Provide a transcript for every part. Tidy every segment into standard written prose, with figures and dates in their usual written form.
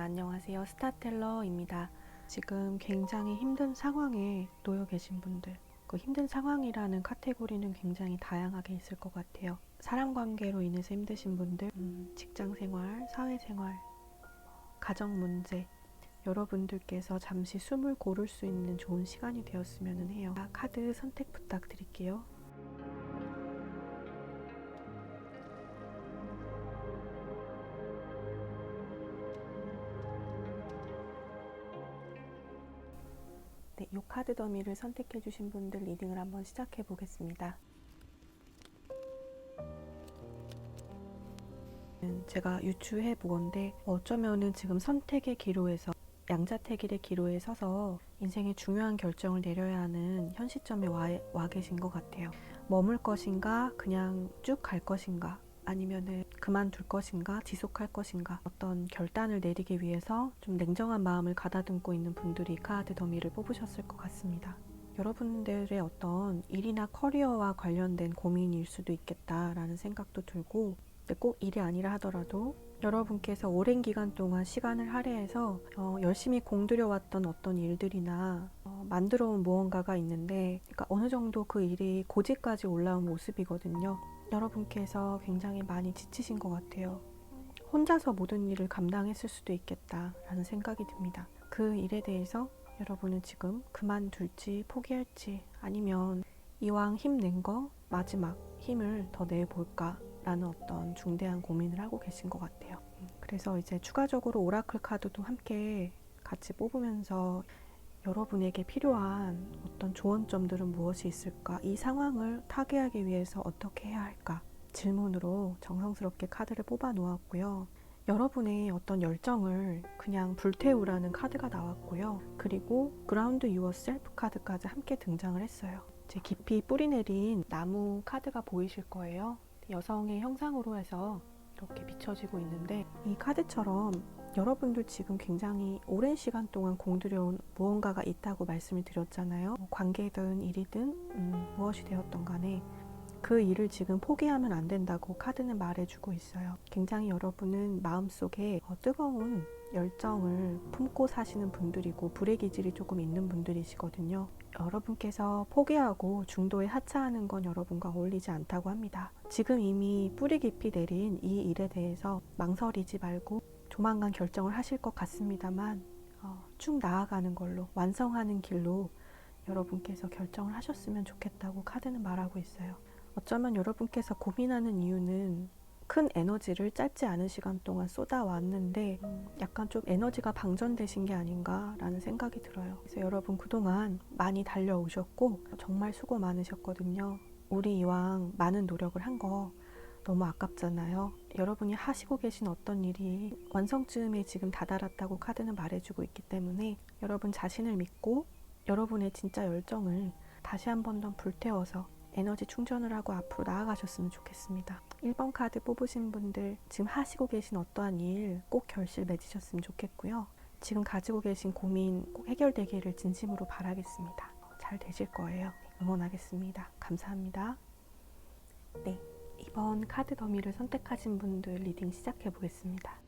안녕하세요. 스타텔러입니다. 지금 굉장히 힘든 상황에 놓여 계신 분들, 그 힘든 상황이라는 카테고리는 굉장히 다양하게 있을 것 같아요. 사람 관계로 인해서 힘드신 분들, 직장 생활, 사회 생활, 가정 문제, 여러분들께서 잠시 숨을 고를 수 있는 좋은 시간이 되었으면 해요. 카드 선택 부탁드릴게요. 네, 이 카드 더미를 선택해 주신 분들 리딩을 한번 시작해 보겠습니다. 제가 유추해 보건데 어쩌면은 지금 선택의 기로에서 양자택일의 기로에 서서 인생의 중요한 결정을 내려야 하는 현 시점에 와 계신 것 같아요. 머물 것인가, 그냥 쭉 갈 것인가, 아니면은 그만둘 것인가, 지속할 것인가, 어떤 결단을 내리기 위해서 좀 냉정한 마음을 가다듬고 있는 분들이 카드 더미를 뽑으셨을 것 같습니다. 여러분들의 어떤 일이나 커리어와 관련된 고민일 수도 있겠다라는 생각도 들고, 꼭 일이 아니라 하더라도 여러분께서 오랜 기간 동안 시간을 할애해서 열심히 공들여왔던 어떤 일들이나 만들어온 무언가가 있는데, 그러니까 어느 정도 그 일이 고지까지 올라온 모습이거든요. 여러분께서 굉장히 많이 지치신 것 같아요. 혼자서 모든 일을 감당했을 수도 있겠다라는 생각이 듭니다. 그 일에 대해서 여러분은 지금 그만둘지 포기할지, 아니면 이왕 힘낸 거 마지막 힘을 더 내볼까 라는 어떤 중대한 고민을 하고 계신 것 같아요. 그래서 이제 추가적으로 오라클 카드도 함께 같이 뽑으면서 여러분에게 필요한 어떤 조언점들은 무엇이 있을까, 이 상황을 타개하기 위해서 어떻게 해야 할까 질문으로 정성스럽게 카드를 뽑아 놓았고요. 여러분의 어떤 열정을 그냥 불태우라는 카드가 나왔고요. 그리고 그라운드 유어 셀프 카드까지 함께 등장을 했어요. 제 깊이 뿌리내린 나무 카드가 보이실 거예요. 여성의 형상으로 해서 이렇게 비춰지고 있는데, 이 카드처럼 여러분들 지금 굉장히 오랜 시간 동안 공들여온 무언가가 있다고 말씀을 드렸잖아요. 관계든 일이든 무엇이 되었던 간에 그 일을 지금 포기하면 안 된다고 카드는 말해주고 있어요. 굉장히 여러분은 마음속에 뜨거운 열정을 품고 사시는 분들이고 불의 기질이 조금 있는 분들이시거든요. 여러분께서 포기하고 중도에 하차하는 건 여러분과 어울리지 않다고 합니다. 지금 이미 뿌리 깊이 내린 이 일에 대해서 망설이지 말고 조만간 결정을 하실 것 같습니다만 쭉 나아가는 걸로, 완성하는 길로 여러분께서 결정을 하셨으면 좋겠다고 카드는 말하고 있어요. 어쩌면 여러분께서 고민하는 이유는 큰 에너지를 짧지 않은 시간 동안 쏟아왔는데 약간 좀 에너지가 방전되신 게 아닌가라는 생각이 들어요. 그래서 여러분 그동안 많이 달려오셨고 정말 수고 많으셨거든요. 우리 이왕 많은 노력을 한 거 너무 아깝잖아요. 여러분이 하시고 계신 어떤 일이 완성쯤에 지금 다다랐다고 카드는 말해주고 있기 때문에 여러분 자신을 믿고 여러분의 진짜 열정을 다시 한 번 더 불태워서 에너지 충전을 하고 앞으로 나아가셨으면 좋겠습니다. 1번 카드 뽑으신 분들, 지금 하시고 계신 어떠한 일 꼭 결실 맺으셨으면 좋겠고요. 지금 가지고 계신 고민 꼭 해결되기를 진심으로 바라겠습니다. 잘 되실 거예요. 응원하겠습니다. 감사합니다. 네, 2번 카드 더미를 선택하신 분들 리딩 시작해 보겠습니다.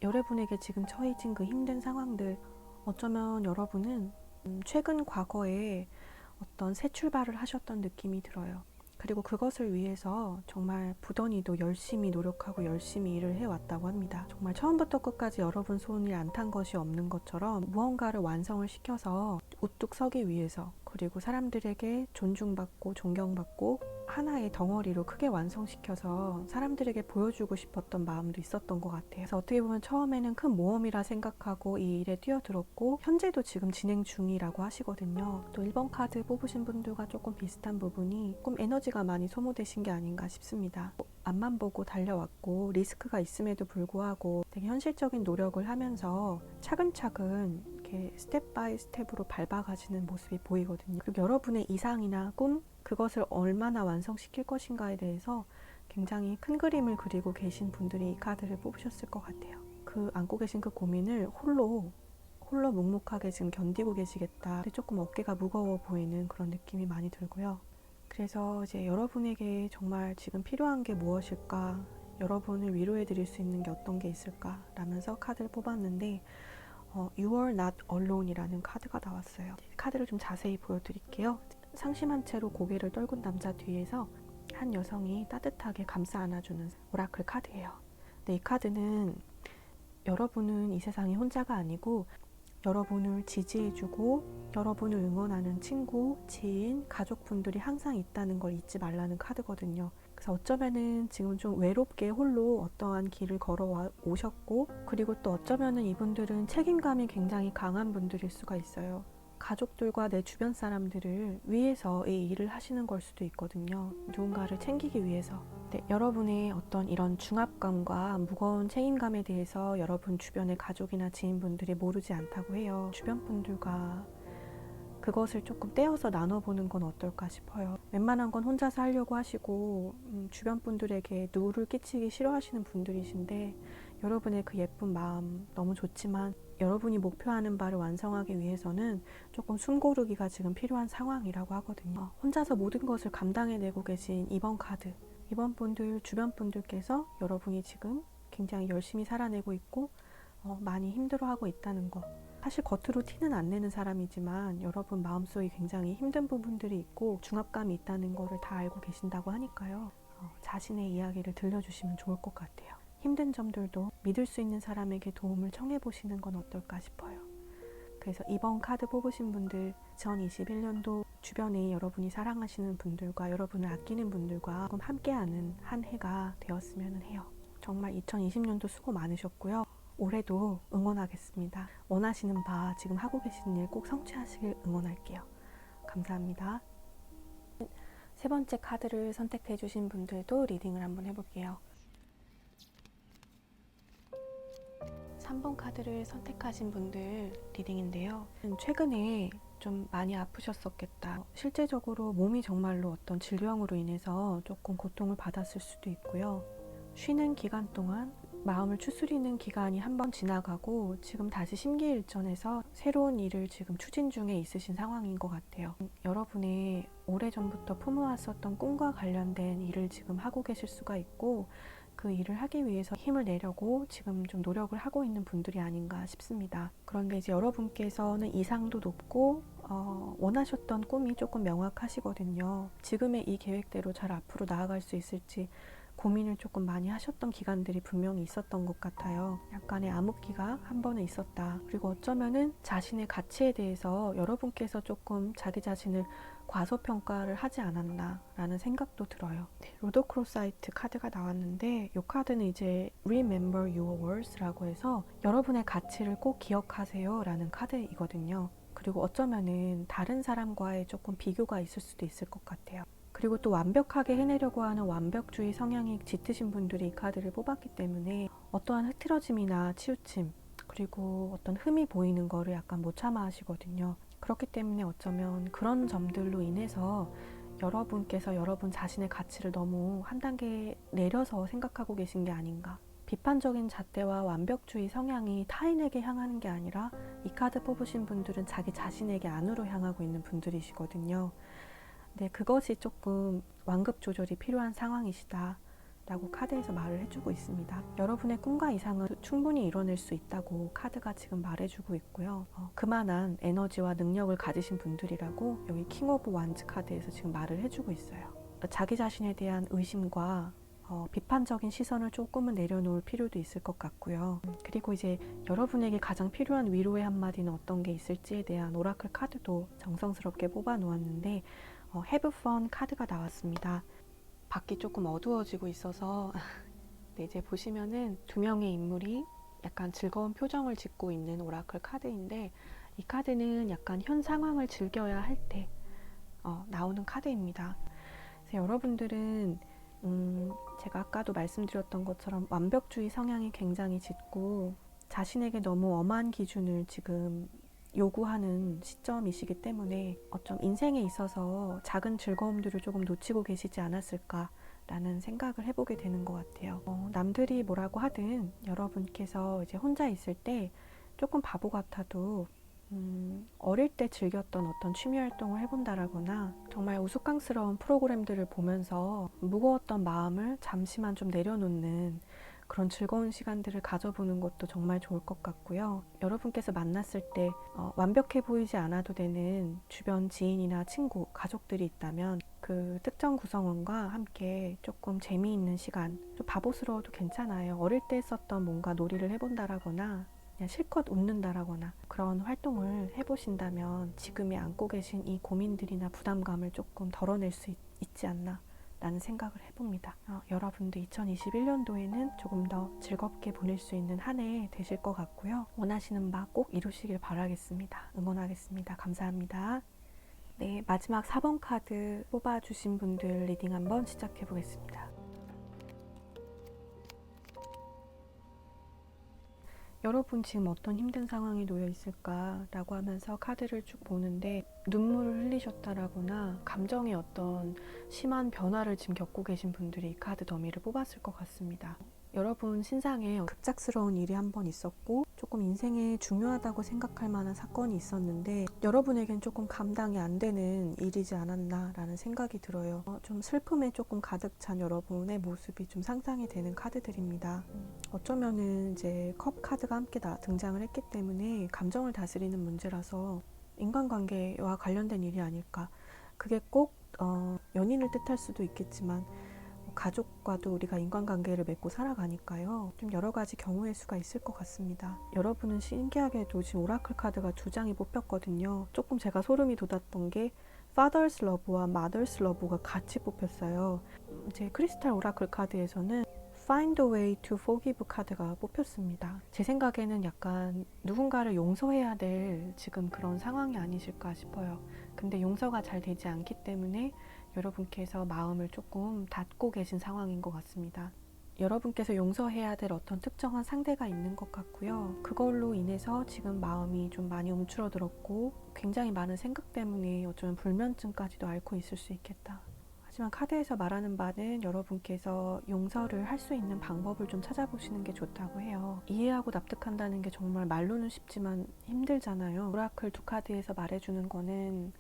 여러분에게 지금 처해진 그 힘든 상황들, 어쩌면 여러분은 최근 과거에 어떤 새 출발을 하셨던 느낌이 들어요. 그리고 그것을 위해서 정말 부단히도 열심히 노력하고 열심히 일을 해왔다고 합니다. 정말 처음부터 끝까지 여러분 손이 안 탄 것이 없는 것처럼 무언가를 완성을 시켜서 우뚝 서기 위해서, 그리고 사람들에게 존중받고 존경받고 하나의 덩어리로 크게 완성시켜서 사람들에게 보여주고 싶었던 마음도 있었던 것 같아요. 그래서 어떻게 보면 처음에는 큰 모험이라 생각하고 이 일에 뛰어들었고 현재도 지금 진행 중이라고 하시거든요. 또 1번 카드 뽑으신 분들과 조금 비슷한 부분이 조금 에너지가 많이 소모되신 게 아닌가 싶습니다. 앞만 보고 달려왔고 리스크가 있음에도 불구하고 되게 현실적인 노력을 하면서 차근차근 이렇게 스텝 바이 스텝으로 밟아가시는 모습이 보이거든요. 그리고 여러분의 이상이나 꿈, 그것을 얼마나 완성시킬 것인가에 대해서 굉장히 큰 그림을 그리고 계신 분들이 이 카드를 뽑으셨을 것 같아요. 그 안고 계신 그 고민을 홀로 묵묵하게 지금 견디고 계시겠다. 조금 어깨가 무거워 보이는 그런 느낌이 많이 들고요. 그래서 이제 여러분에게 정말 지금 필요한 게 무엇일까, 여러분을 위로해 드릴 수 있는 게 어떤 게 있을까 라면서 카드를 뽑았는데 You are not alone 이라는 카드가 나왔어요. 카드를 좀 자세히 보여드릴게요. 상심한 채로 고개를 떨군 남자 뒤에서 한 여성이 따뜻하게 감싸 안아주는 오라클 카드예요. 근데 이 카드는 여러분은 이 세상에 혼자가 아니고 여러분을 지지해주고 여러분을 응원하는 친구, 지인, 가족분들이 항상 있다는 걸 잊지 말라는 카드거든요. 그래서 어쩌면은 지금 좀 외롭게 홀로 어떠한 길을 걸어 오셨고, 그리고 또 어쩌면은 이분들은 책임감이 굉장히 강한 분들일 수가 있어요. 가족들과 내 주변 사람들을 위해서 이 일을 하시는 걸 수도 있거든요. 누군가를 챙기기 위해서. 네, 여러분의 어떤 이런 중압감과 무거운 책임감에 대해서 여러분 주변의 가족이나 지인분들이 모르지 않다고 해요. 주변 분들과 그것을 조금 떼어서 나눠보는 건 어떨까 싶어요. 웬만한 건 혼자서 하려고 하시고 주변 분들에게 누를 끼치기 싫어하시는 분들이신데, 여러분의 그 예쁜 마음 너무 좋지만 여러분이 목표하는 바를 완성하기 위해서는 조금 숨고르기가 지금 필요한 상황이라고 하거든요. 혼자서 모든 것을 감당해내고 계신 이번 카드, 이번 분들, 주변 분들께서 여러분이 지금 굉장히 열심히 살아내고 있고 많이 힘들어하고 있다는 거, 사실 겉으로 티는 안 내는 사람이지만 여러분 마음속에 굉장히 힘든 부분들이 있고 중압감이 있다는 거를 다 알고 계신다고 하니까요. 자신의 이야기를 들려주시면 좋을 것 같아요. 힘든 점들도 믿을 수 있는 사람에게 도움을 청해보시는 건 어떨까 싶어요. 그래서 이번 카드 뽑으신 분들, 2021년도 주변에 여러분이 사랑하시는 분들과 여러분을 아끼는 분들과 함께하는 한 해가 되었으면 해요. 정말 2020년도 수고 많으셨고요. 올해도 응원하겠습니다. 원하시는 바, 지금 하고 계신 일 꼭 성취하시길 응원할게요. 감사합니다. 세 번째 카드를 선택해 주신 분들도 리딩을 한번 해볼게요. 3번 카드를 선택하신 분들 리딩인데요. 최근에 좀 많이 아프셨었겠다. 실제적으로 몸이 정말로 어떤 질병으로 인해서 조금 고통을 받았을 수도 있고요. 쉬는 기간 동안 마음을 추스리는 기간이 한번 지나가고 지금 다시 심기일전해서 새로운 일을 지금 추진 중에 있으신 상황인 것 같아요. 여러분의 오래전부터 품어왔었던 꿈과 관련된 일을 지금 하고 계실 수가 있고, 그 일을 하기 위해서 힘을 내려고 지금 좀 노력을 하고 있는 분들이 아닌가 싶습니다. 그런데 이제 여러분께서는 이상도 높고 원하셨던 꿈이 조금 명확하시거든요. 지금의 이 계획대로 잘 앞으로 나아갈 수 있을지 고민을 조금 많이 하셨던 기간들이 분명히 있었던 것 같아요. 약간의 암흑기가 한 번은 있었다. 그리고 어쩌면은 자신의 가치에 대해서 여러분께서 조금 자기 자신을 과소평가를 하지 않았나 라는 생각도 들어요. 네, 로드크로사이트 카드가 나왔는데 이 카드는 이제 Remember Your Worth라고 해서 여러분의 가치를 꼭 기억하세요 라는 카드이거든요. 그리고 어쩌면은 다른 사람과의 조금 비교가 있을 수도 있을 것 같아요. 그리고 또 완벽하게 해내려고 하는 완벽주의 성향이 짙으신 분들이 이 카드를 뽑았기 때문에 어떠한 흐트러짐이나 치우침, 그리고 어떤 흠이 보이는 거를 약간 못 참아 하시거든요. 그렇기 때문에 어쩌면 그런 점들로 인해서 여러분께서 여러분 자신의 가치를 너무 한 단계 내려서 생각하고 계신 게 아닌가. 비판적인 잣대와 완벽주의 성향이 타인에게 향하는 게 아니라 이 카드 뽑으신 분들은 자기 자신에게 안으로 향하고 있는 분들이시거든요. 네, 그것이 조금 완급 조절이 필요한 상황이시다 라고 카드에서 말을 해주고 있습니다. 여러분의 꿈과 이상은 충분히 이뤄낼 수 있다고 카드가 지금 말해주고 있고요. 그만한 에너지와 능력을 가지신 분들이라고 여기 킹 오브 완즈 카드에서 지금 말을 해주고 있어요. 자기 자신에 대한 의심과 비판적인 시선을 조금은 내려놓을 필요도 있을 것 같고요. 그리고 이제 여러분에게 가장 필요한 위로의 한마디는 어떤 게 있을지에 대한 오라클 카드도 정성스럽게 뽑아 놓았는데 Have Fun 카드가 나왔습니다. 밖이 조금 어두워지고 있어서 네, 이제 보시면은 두 명의 인물이 약간 즐거운 표정을 짓고 있는 오라클 카드인데, 이 카드는 약간 현 상황을 즐겨야 할 때 나오는 카드입니다. 그래서 여러분들은 제가 아까도 말씀드렸던 것처럼 완벽주의 성향이 굉장히 짙고 자신에게 너무 엄한 기준을 지금 요구하는 시점이시기 때문에 어쩜 인생에 있어서 작은 즐거움들을 조금 놓치고 계시지 않았을까라는 생각을 해보게 되는 것 같아요. 남들이 뭐라고 하든 여러분께서 이제 혼자 있을 때 조금 바보 같아도 어릴 때 즐겼던 어떤 취미 활동을 해본다라거나 정말 우스꽝스러운 프로그램들을 보면서 무거웠던 마음을 잠시만 좀 내려놓는 그런 즐거운 시간들을 가져보는 것도 정말 좋을 것 같고요. 여러분께서 만났을 때 완벽해 보이지 않아도 되는 주변 지인이나 친구, 가족들이 있다면 그 특정 구성원과 함께 조금 재미있는 시간, 좀 바보스러워도 괜찮아요. 어릴 때 했었던 뭔가 놀이를 해본다라거나 그냥 실컷 웃는다라거나 그런 활동을 해보신다면 지금에 안고 계신 이 고민들이나 부담감을 조금 덜어낼 수 있지 않나 라는 생각을 해봅니다. 여러분도 2021년도에는 조금 더 즐겁게 보낼 수 있는 한 해 되실 것 같고요. 원하시는 바 꼭 이루시길 바라겠습니다. 응원하겠습니다. 감사합니다. 네, 마지막 4번 카드 뽑아주신 분들 리딩 한번 시작해 보겠습니다. 여러분 지금 어떤 힘든 상황에 놓여 있을까라고 하면서 카드를 쭉 보는데 눈물을 흘리셨다라거나 감정의 어떤 심한 변화를 지금 겪고 계신 분들이 이 카드 더미를 뽑았을 것 같습니다. 여러분 신상에 급작스러운 일이 한 번 있었고 조금 인생에 중요하다고 생각할 만한 사건이 있었는데 여러분에겐 조금 감당이 안 되는 일이지 않았나라는 생각이 들어요. 좀 슬픔에 조금 가득 찬 여러분의 모습이 좀 상상이 되는 카드들입니다. 어쩌면은 이제 컵 카드가 함께 등장을 했기 때문에 감정을 다스리는 문제라서 인간관계와 관련된 일이 아닐까. 그게 꼭 연인을 뜻할 수도 있겠지만 가족과도 우리가 인간관계를 맺고 살아가니까요. 좀 여러 가지 경우의 수가 있을 것 같습니다. 여러분은 신기하게도 지금 오라클 카드가 2장이 뽑혔거든요. 조금 제가 소름이 돋았던 게 Father's Love와 Mother's Love가 같이 뽑혔어요. 이제 크리스탈 오라클 카드에서는 Find a way to forgive 카드가 뽑혔습니다. 제 생각에는 약간 누군가를 용서해야 될 지금 그런 상황이 아니실까 싶어요. 근데 용서가 잘 되지 않기 때문에 여러분께서 마음을 조금 닫고 계신 상황인 것 같습니다. 여러분께서 용서해야 될 어떤 특정한 상대가 있는 것 같고요. 그걸로 인해서 지금 마음이 좀 많이 움츠러들었고 굉장히 많은 생각 때문에 어쩌면 불면증까지도 앓고 있을 수 있겠다. 하지만 카드에서 말하는 바는 여러분께서 용서를 할 수 있는 방법을 좀 찾아보시는 게 좋다고 해요. 이해하고 납득한다는 게 정말 말로는 쉽지만 힘들잖아요. 오라클 2카드에서 말해주는 거는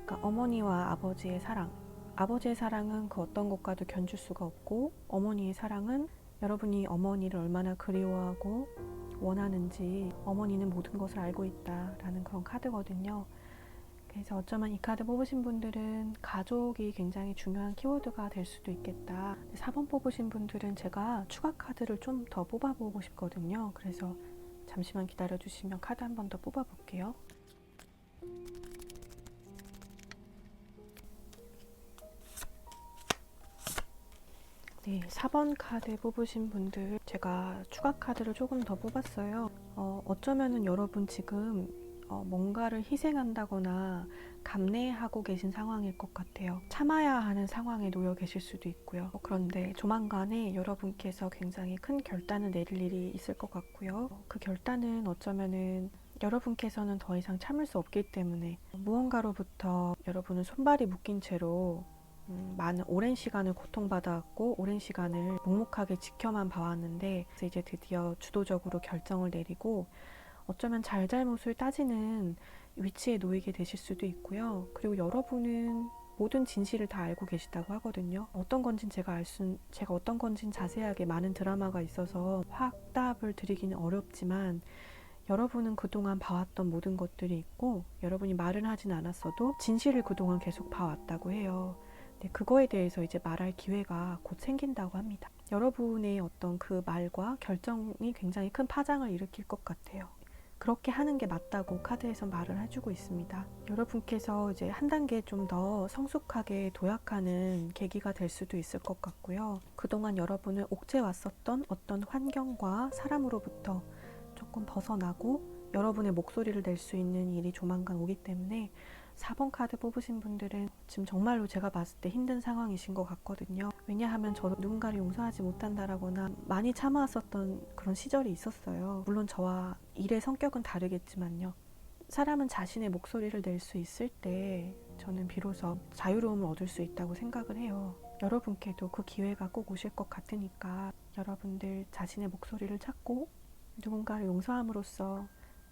그러니까 어머니와 아버지의 사랑, 아버지의 사랑은 그 어떤 것과도 견줄 수가 없고 어머니의 사랑은 여러분이 어머니를 얼마나 그리워하고 원하는지 어머니는 모든 것을 알고 있다라는 그런 카드거든요. 그래서 어쩌면 이 카드 뽑으신 분들은 가족이 굉장히 중요한 키워드가 될 수도 있겠다. 4번 뽑으신 분들은 제가 추가 카드를 좀 더 뽑아보고 싶거든요. 그래서 잠시만 기다려주시면 카드 한 번 더 뽑아볼게요. 네, 4번 카드 뽑으신 분들 제가 추가 카드를 조금 더 뽑았어요. 어쩌면은 여러분 지금 뭔가를 희생한다거나 감내하고 계신 상황일 것 같아요. 참아야 하는 상황에 놓여 계실 수도 있고요. 그런데 조만간에 여러분께서 굉장히 큰 결단을 내릴 일이 있을 것 같고요. 그 결단은 어쩌면은 여러분께서는 더 이상 참을 수 없기 때문에 무언가로부터 여러분은 손발이 묶인 채로 많은 오랜 시간을 고통받아왔고 오랜 시간을 묵묵하게 지켜만 봐왔는데 이제 드디어 주도적으로 결정을 내리고 어쩌면 잘잘못을 따지는 위치에 놓이게 되실 수도 있고요. 그리고 여러분은 모든 진실을 다 알고 계시다고 하거든요. 어떤 건진 제가 어떤 건진 자세하게 많은 드라마가 있어서 확답을 드리기는 어렵지만 여러분은 그동안 봐왔던 모든 것들이 있고 여러분이 말은 하진 않았어도 진실을 그동안 계속 봐왔다고 해요. 그거에 대해서 이제 말할 기회가 곧 생긴다고 합니다. 여러분의 어떤 그 말과 결정이 굉장히 큰 파장을 일으킬 것 같아요. 그렇게 하는 게 맞다고 카드에서 말을 해주고 있습니다. 여러분께서 이제 한 단계 좀 더 성숙하게 도약하는 계기가 될 수도 있을 것 같고요. 그동안 여러분을 옥죄왔었던 어떤 환경과 사람으로부터 조금 벗어나고 여러분의 목소리를 낼 수 있는 일이 조만간 오기 때문에 4번 카드 뽑으신 분들은 지금 정말로 제가 봤을 때 힘든 상황이신 것 같거든요. 왜냐하면 저도 누군가를 용서하지 못한다라거나 많이 참아왔었던 그런 시절이 있었어요. 물론 저와 일의 성격은 다르겠지만요. 사람은 자신의 목소리를 낼 수 있을 때 저는 비로소 자유로움을 얻을 수 있다고 생각을 해요. 여러분께도 그 기회가 꼭 오실 것 같으니까 여러분들 자신의 목소리를 찾고 누군가를 용서함으로써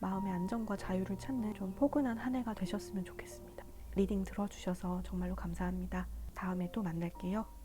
마음의 안정과 자유를 찾는 좀 포근한 한 해가 되셨으면 좋겠습니다. 리딩 들어주셔서 정말로 감사합니다. 다음에 또 만날게요.